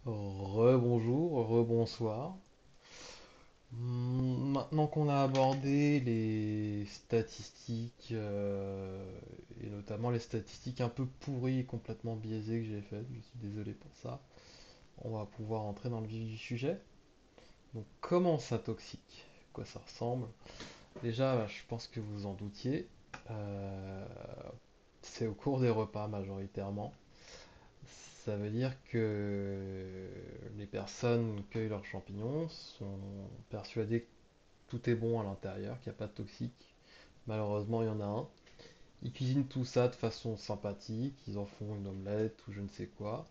Rebonjour, rebonsoir. Maintenant qu'on a abordé les statistiques, et notamment les statistiques un peu pourries et complètement biaisées que j'ai faites, je suis désolé pour ça, on va pouvoir entrer dans le vif du sujet. Donc comment ça toxique? À quoi ça ressemble? Déjà, bah, je pense que vous vous en doutiez, euh, c'est au cours des repas majoritairement. Ça veut dire que les personnes cueillent leurs champignons, sont persuadées que tout est bon à l'intérieur, qu'il n'y a pas de toxique. Malheureusement, il y en a un. Ils cuisinent tout ça de façon sympathique, ils en font une omelette ou je ne sais quoi.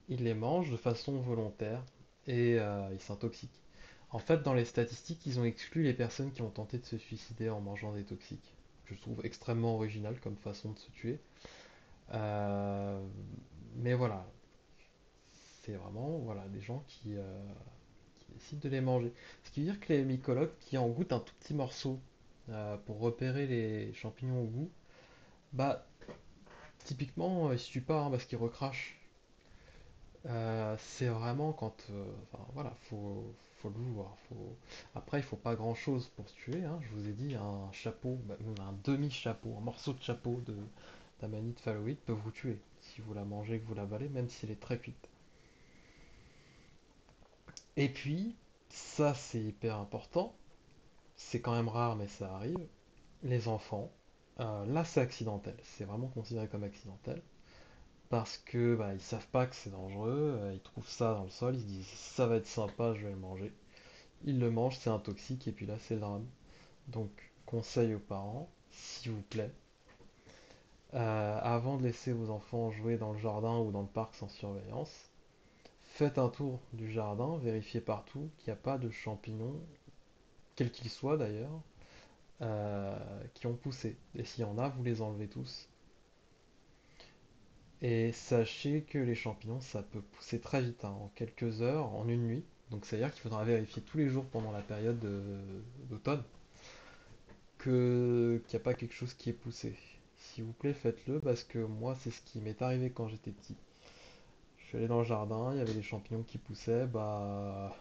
Ils les mangent de façon volontaire et ils s'intoxiquent. En fait, dans les statistiques, ils ont exclu les personnes qui ont tenté de se suicider en mangeant des toxiques. Je trouve extrêmement original comme façon de se tuer. Euh, mais voilà, c'est vraiment voilà, des gens qui décident de les manger. Ce qui veut dire que les mycologues qui en goûtent un tout petit morceau pour repérer les champignons au goût, bah typiquement ils se tuent pas hein, parce qu'ils recrachent. C'est vraiment quand, enfin voilà, faut le vouloir. Après, il faut pas grand-chose pour se tuer, hein. Je vous ai dit, un chapeau, bah, même un demi-chapeau, un morceau de chapeau de d'amanite phalloïde peut vous tuer si vous la mangez, que vous la valez, même si elle est très cuite. Et puis, ça c'est hyper important, c'est quand même rare mais ça arrive, les enfants, là c'est accidentel, c'est vraiment considéré comme accidentel, parce que bah, ils savent pas que c'est dangereux, ils trouvent ça dans le sol, ils se disent ça va être sympa, je vais le manger. Ils le mangent, c'est un toxique, et puis là c'est le drame. Donc, conseil aux parents, s'il vous plaît, avant de laisser vos enfants jouer dans le jardin ou dans le parc sans surveillance, faites un tour du jardin, vérifiez partout qu'il n'y a pas de champignons, quels qu'ils soient d'ailleurs, qui ont poussé. Et s'il y en a, vous les enlevez tous. Et sachez que les champignons, ça peut pousser très vite, hein, en quelques heures, en une nuit. Donc c'est-à-dire qu'il faudra vérifier tous les jours pendant la période d'automne qu'il n'y a pas quelque chose qui est poussé. S'il vous plaît, faites-le parce que moi, c'est ce qui m'est arrivé quand j'étais petit. Je suis allé dans le jardin, il y avait des champignons qui poussaient, bah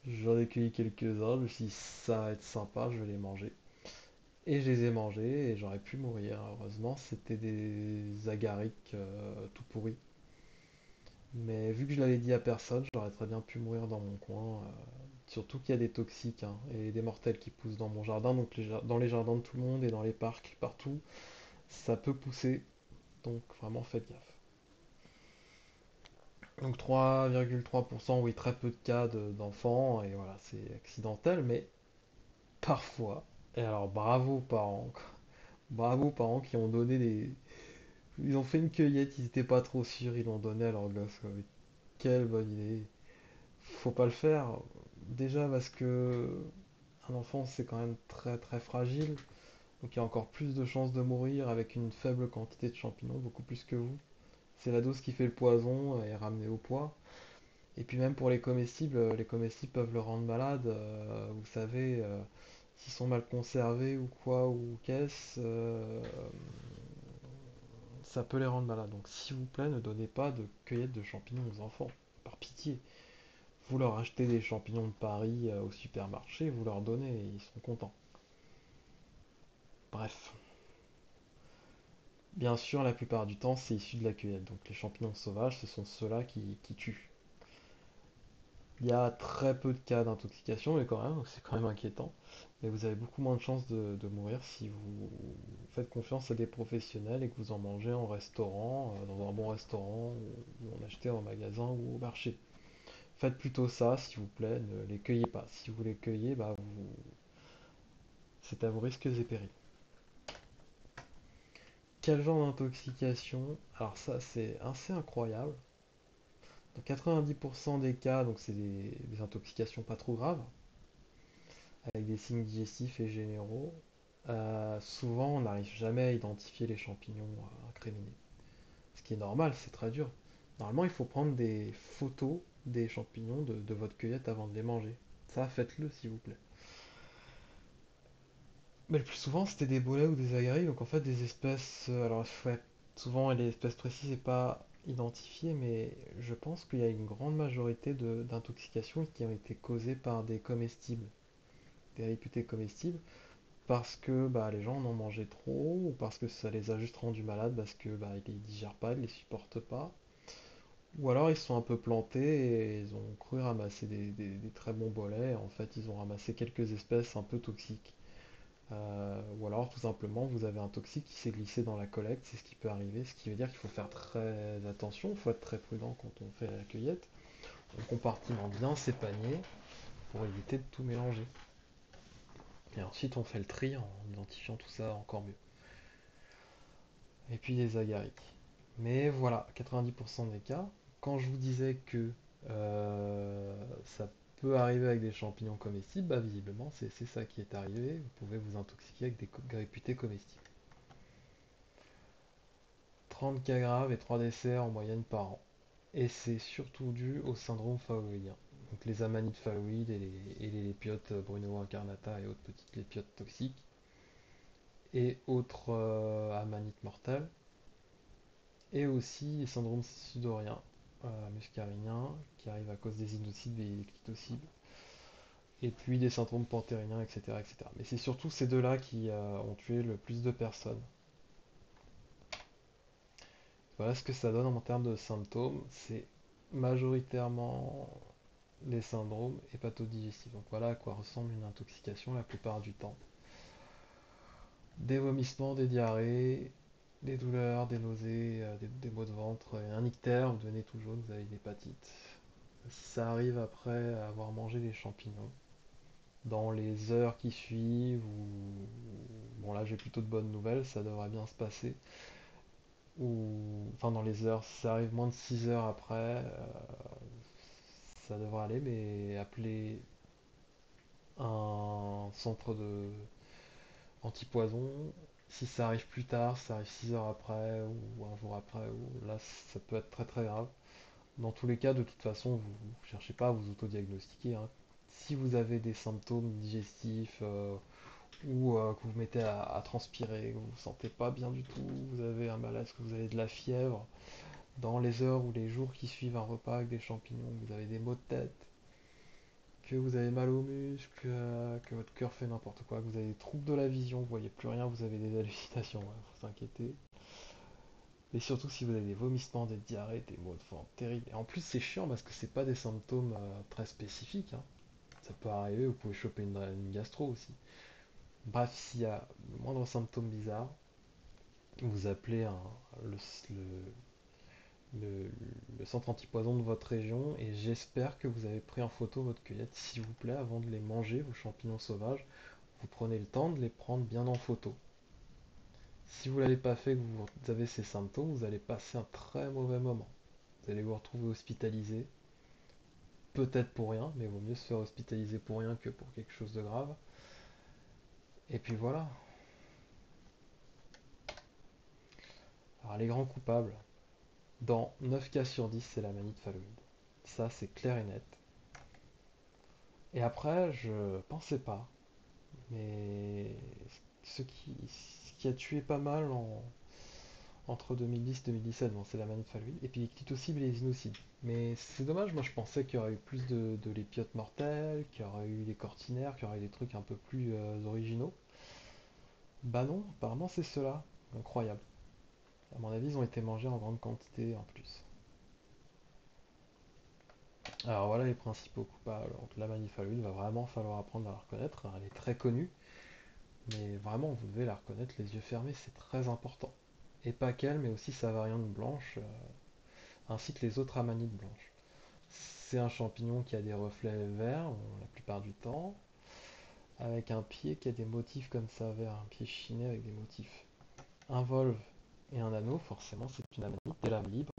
j'en ai cueilli quelques-uns, je me suis dit ça va être sympa, je vais les manger. Et je les ai mangés et j'aurais pu mourir. Heureusement, c'était des agarics tout pourris. Mais vu que je l'avais dit à personne, j'aurais très bien pu mourir dans mon coin. Surtout qu'il y a des toxiques hein, et des mortels qui poussent dans mon jardin, donc dans les jardins de tout le monde et dans les parcs, partout, ça peut pousser. Donc vraiment faites gaffe. Donc 3,3%, oui, très peu de cas d'enfants, et voilà, c'est accidentel, mais parfois, et alors bravo aux parents, quoi. Bravo aux parents qui ont donné des, ils ont fait une cueillette, ils étaient pas trop sûrs, ils l'ont donné à leur gosse, quoi. Mais quelle bonne idée. Faut pas le faire. Déjà parce que un enfant c'est quand même très très fragile. Donc il y a encore plus de chances de mourir avec une faible quantité de champignons, beaucoup plus que vous. C'est la dose qui fait le poison et ramener au poids. Et puis même pour les comestibles peuvent le rendre malade. Vous savez, s'ils sont mal conservés ou quoi, ou qu'est-ce, ça peut les rendre malades. Donc s'il vous plaît, ne donnez pas de cueillette de champignons aux enfants. Par pitié. Vous leur achetez des champignons de Paris au supermarché, vous leur donnez et ils sont contents. Bref. Bien sûr, la plupart du temps, c'est issu de la cueillette. Donc les champignons sauvages, ce sont ceux-là qui tuent. Il y a très peu de cas d'intoxication, mais quand même, c'est quand même inquiétant. Mais vous avez beaucoup moins de chances de mourir si vous faites confiance à des professionnels et que vous en mangez en restaurant, dans un bon restaurant, ou en achetez en magasin ou au marché. Faites plutôt ça, s'il vous plaît, ne les cueillez pas. Si vous les cueillez, bah c'est à vos risques et périls. Quel genre d'intoxication? Alors ça, c'est assez incroyable. Dans 90% des cas, donc c'est des intoxications pas trop graves, avec des signes digestifs et généraux. Souvent, on n'arrive jamais à identifier les champignons incriminés. Ce qui est normal, c'est très dur. Normalement, il faut prendre des photos des champignons de votre cueillette avant de les manger. Ça, faites-le, s'il vous plaît. Mais le plus souvent, c'était des bolets ou des aguerris, donc en fait, des espèces. Alors, ouais, souvent, les espèces précises, c'est pas identifiées, mais je pense qu'il y a une grande majorité d'intoxications qui ont été causées par des comestibles, des réputés comestibles, parce que bah, les gens en ont mangé trop, ou parce que ça les a juste rendus malades, parce que bah, ils les digèrent pas, ils les supportent pas, ou alors ils se sont un peu plantés et ils ont cru ramasser des très bons bolets. En fait, ils ont ramassé quelques espèces un peu toxiques. Ou alors tout simplement vous avez un toxique qui s'est glissé dans la collecte, c'est ce qui peut arriver, ce qui veut dire qu'il faut faire très attention, il faut être très prudent quand on fait la cueillette. On compartimente bien ses paniers pour éviter de tout mélanger. Et ensuite on fait le tri en identifiant tout ça encore mieux. Et puis les agarics. Mais voilà, 90% des cas, quand je vous disais que ça peut arriver avec des champignons comestibles, bah visiblement c'est ça qui est arrivé. Vous pouvez vous intoxiquer avec des réputés comestibles. 30 cas graves et 3 décès en moyenne par an. Et c'est surtout dû au syndrome phagoïdien. Donc les amanites phagoïdes et les lépiotes Bruno incarnata et autres petites lépiotes toxiques. Et autres amanites mortelles. Et aussi les syndromes sudoriens, muscariniens, qui arrivent à cause des inocides et des clitocides. Et puis des syndromes pantériens, etc., etc. Mais c'est surtout ces deux-là qui ont tué le plus de personnes. Voilà ce que ça donne en termes de symptômes. C'est majoritairement les syndromes hépatodigestifs. Donc voilà à quoi ressemble une intoxication la plupart du temps. Des vomissements, des diarrhées, des douleurs, des nausées, des maux de ventre, et un ictère, vous devenez tout jaune, vous avez une hépatite. Si ça arrive après avoir mangé les champignons, dans les heures qui suivent, ou bon là j'ai plutôt de bonnes nouvelles, ça devrait bien se passer. Ou enfin dans les heures, si ça arrive moins de 6 heures après, ça devrait aller, mais appelez un centre de antipoison. Si ça arrive plus tard, ça arrive 6 heures après ou un jour après, ou là ça peut être très très grave. Dans tous les cas, de toute façon, vous ne cherchez pas à vous autodiagnostiquer, hein. Si vous avez des symptômes digestifs ou que vous vous mettez à transpirer, que vous ne vous sentez pas bien du tout, vous avez un malaise, que vous avez de la fièvre, dans les heures ou les jours qui suivent un repas avec des champignons, vous avez des maux de tête, que vous avez mal aux muscles, que votre cœur fait n'importe quoi, que vous avez des troubles de la vision, vous voyez plus rien, vous avez des hallucinations, ouais, faut s'inquiéter. Et surtout si vous avez des vomissements, des diarrhées, des maux de ventre terribles. Et en plus c'est chiant parce que c'est pas des symptômes très spécifiques, hein. Ça peut arriver, vous pouvez choper une gastro aussi. Bref, s'il y a le moindre symptôme bizarre, vous appelez le, le- le centre antipoison de votre région et j'espère que vous avez pris en photo votre cueillette, s'il vous plaît, avant de les manger, vos champignons sauvages. Vous prenez le temps de les prendre bien en photo. Si vous ne l'avez pas fait, que vous avez ces symptômes, vous allez passer un très mauvais moment. Vous allez vous retrouver hospitalisé, peut-être pour rien, mais il vaut mieux se faire hospitaliser pour rien que pour quelque chose de grave. Et puis voilà. Alors les grands coupables, dans 9 cas sur 10, c'est la manite phalloïde. Ça, c'est clair et net. Et après, je pensais pas, mais ce qui a tué pas mal entre 2010 et 2017, bon, c'est la manite phalloïde, et puis les clitocides et les inocides. Mais c'est dommage, moi je pensais qu'il y aurait eu plus de lépiotes mortelles, qu'il y aurait eu des cortinaires, qu'il y aurait eu des trucs un peu plus originaux. Bah non, apparemment c'est cela. Incroyable. À mon avis, ils ont été mangés en grande quantité en plus. Alors voilà les principaux coupables. Donc la manifalune, va vraiment falloir apprendre à la reconnaître. Elle est très connue, mais vraiment vous devez la reconnaître les yeux fermés, c'est très important. Et pas qu'elle, mais aussi sa variante blanche, ainsi que les autres amanites blanches. C'est un champignon qui a des reflets verts la plupart du temps, avec un pied qui a des motifs comme ça verts, un pied chiné avec des motifs. Un volve et un anneau, forcément c'est une amanite, des lames libres.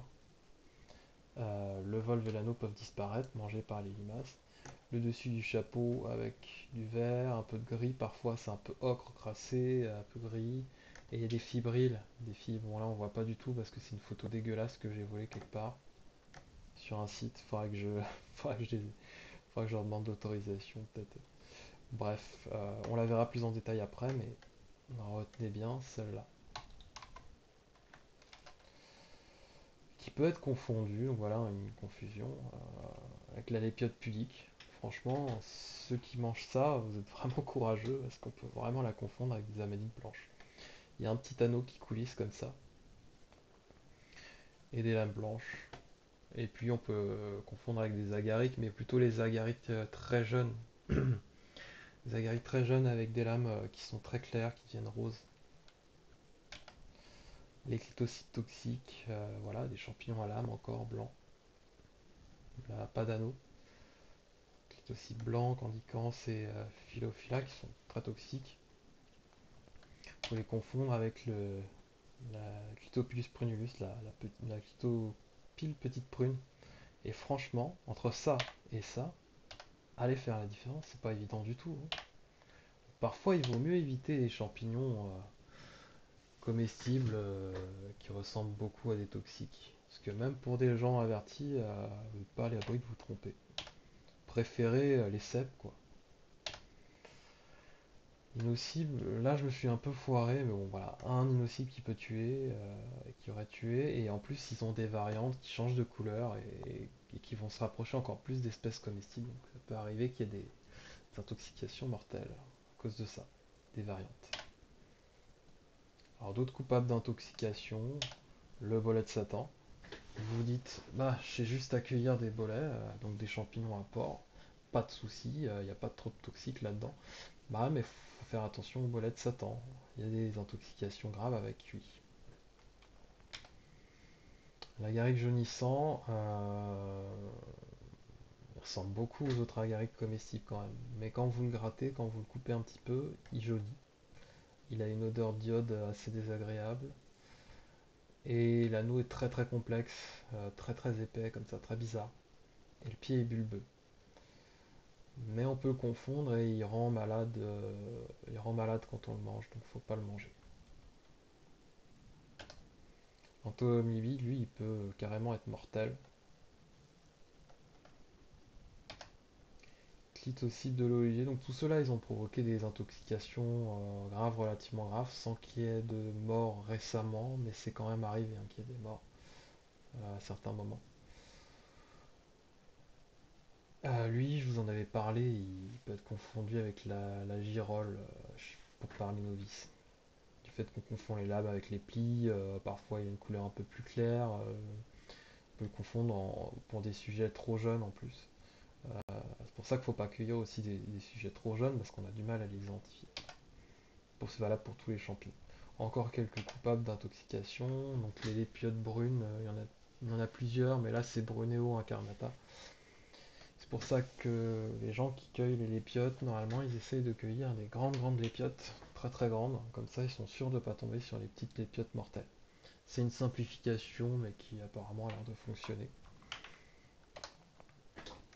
Le volve et l'anneau peuvent disparaître, mangés par les limaces. Le dessus du chapeau avec du vert, un peu de gris, parfois c'est un peu ocre crassé, un peu gris. Et il y a des fibrilles, des fibres. Bon là on voit pas du tout parce que c'est une photo dégueulasse que j'ai volée quelque part sur un site. Faudrait que je, faudrait que je leur demande d'autorisation peut-être. Bref, on la verra plus en détail après, mais retenez bien celle-là. qui peut être confondu, donc voilà une confusion, avec la lépiote pudique. Franchement, ceux qui mangent ça, vous êtes vraiment courageux parce qu'on peut vraiment la confondre avec des amanites blanches. Il y a un petit anneau qui coulisse comme ça, et des lames blanches. Et puis on peut confondre avec des agarics, mais plutôt les agarics très jeunes. Des agarics très jeunes avec des lames qui sont très claires, qui deviennent roses. Les clitocytes toxiques, voilà, des champignons à lame encore blancs. Là, pas d'anneau. Clitocytes blancs, candicans et phyllophylla qui sont très toxiques. Faut les confondre avec la Clitopilus prunulus, la Clitopile petite prune. Et franchement, entre ça et ça, allez faire la différence, c'est pas évident du tout, hein. Parfois, il vaut mieux éviter les champignons comestibles qui ressemblent beaucoup à des toxiques. Parce que même pour des gens avertis, vous n'êtes pas à l'abri de vous tromper. Préférez les cèpes, quoi. Innocible, là je me suis un peu foiré, mais bon voilà, un innocible qui peut tuer, qui aurait tué, et en plus ils ont des variantes qui changent de couleur et qui vont se rapprocher encore plus d'espèces comestibles, donc ça peut arriver qu'il y ait des intoxications mortelles à cause de ça, des variantes. Alors d'autres coupables d'intoxication, le bolet de Satan. Vous vous dites, bah j'ai juste à cueillir des bolets, donc des champignons à porc, pas de souci, il n'y a pas trop de toxiques là-dedans. Bah mais faut faire attention au bolet de Satan. Il y a des intoxications graves avec lui. L'agaric jaunissant, il ressemble beaucoup aux autres agarics comestibles quand même. Mais quand vous le grattez, quand vous le coupez un petit peu, il jaunit. Il a une odeur d'iode assez désagréable. Et l'anneau est très très complexe, très très épais, comme ça, très bizarre. Et le pied est bulbeux. Mais on peut le confondre et il rend malade quand on le mange, donc faut pas le manger. Antomibi, lui, il peut carrément être mortel. Clitocyte de l'olivier, donc tout cela, ils ont provoqué des intoxications graves, relativement graves, sans qu'il y ait de morts récemment, mais c'est quand même arrivé hein, qu'il y ait des morts à certains moments. Lui, je vous en avais parlé, il peut être confondu avec la girole pour parler novice. Du fait qu'on confond les labs avec les plis, parfois il y a une couleur un peu plus claire, on peut le confondre pour des sujets trop jeunes en plus. C'est pour ça qu'il ne faut pas cueillir aussi des sujets trop jeunes parce qu'on a du mal à les identifier. C'est valable pour tous les champignons. Encore quelques coupables d'intoxication, donc les lépiodes brunes, il y en a plusieurs, mais là c'est Bruneo incarnata. C'est pour ça que les gens qui cueillent les lépiotes, normalement ils essayent de cueillir des grandes lépiotes, très très grandes, comme ça ils sont sûrs de ne pas tomber sur les petites lépiotes mortelles. C'est une simplification, mais qui apparemment a l'air de fonctionner.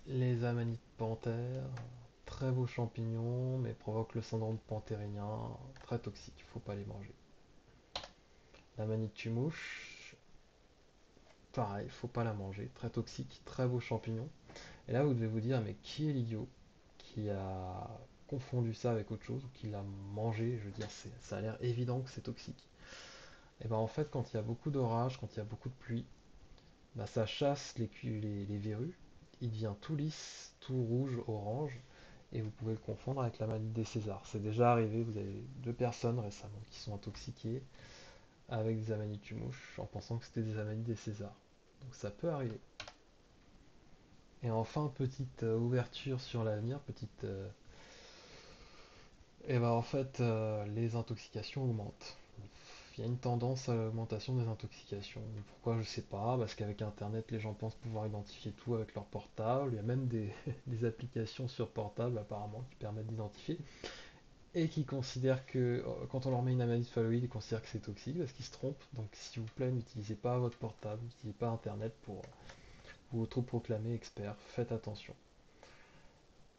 Les amanites panthères, très beaux champignons, mais provoquent le syndrome panthérinien, très toxique, il ne faut pas les manger. L'amanite tumouche, pareil, il ne faut pas la manger, très toxique, très beaux champignons. Et là vous devez vous dire, mais qui est l'idiot qui a confondu ça avec autre chose, ou qui l'a mangé, je veux dire, ça a l'air évident que c'est toxique. Et ben en fait, quand il y a beaucoup d'orage, quand il y a beaucoup de pluie, bah, ça chasse les verrues, il devient tout lisse, tout rouge, orange, et vous pouvez le confondre avec la maladie des Césars. C'est déjà arrivé, vous avez deux personnes récemment qui sont intoxiquées avec des amanites mouches en pensant que c'était des amanites des Césars. Donc ça peut arriver. Et enfin, petite ouverture sur l'avenir, et ben en fait, les intoxications augmentent. Il y a une tendance à l'augmentation des intoxications. Pourquoi je sais pas, parce qu'avec internet les gens pensent pouvoir identifier tout avec leur portable. Il y a même des applications sur portable apparemment qui permettent d'identifier et qui considèrent que quand on leur met une analyse phalloïde, ils considèrent que c'est toxique parce qu'ils se trompent. Donc s'il vous plaît, n'utilisez pas votre portable, n'utilisez pas internet pour vous autoproclamer expert. Faites attention.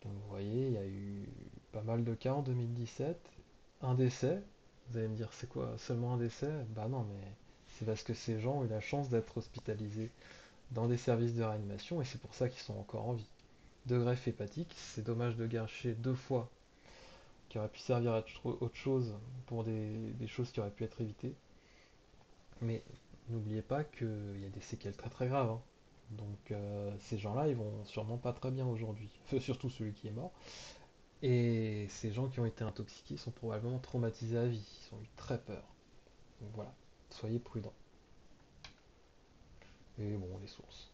Donc vous voyez, il y a eu pas mal de cas en 2017. Un décès. Vous allez me dire, c'est quoi, seulement un décès? Bah non, mais c'est parce que ces gens ont eu la chance d'être hospitalisés dans des services de réanimation et c'est pour ça qu'ils sont encore en vie. De greffe hépatique, c'est dommage de gâcher deux fois qui aurait pu servir à autre chose pour des choses qui auraient pu être évitées. Mais N'oubliez pas qu'il y a des séquelles très très graves, hein. Donc ces gens-là, ils vont sûrement pas très bien aujourd'hui. Surtout celui qui est mort. Et ces gens qui ont été intoxiqués sont probablement traumatisés à vie. Ils ont eu très peur. Donc voilà, soyez prudents. Et bon, les sources.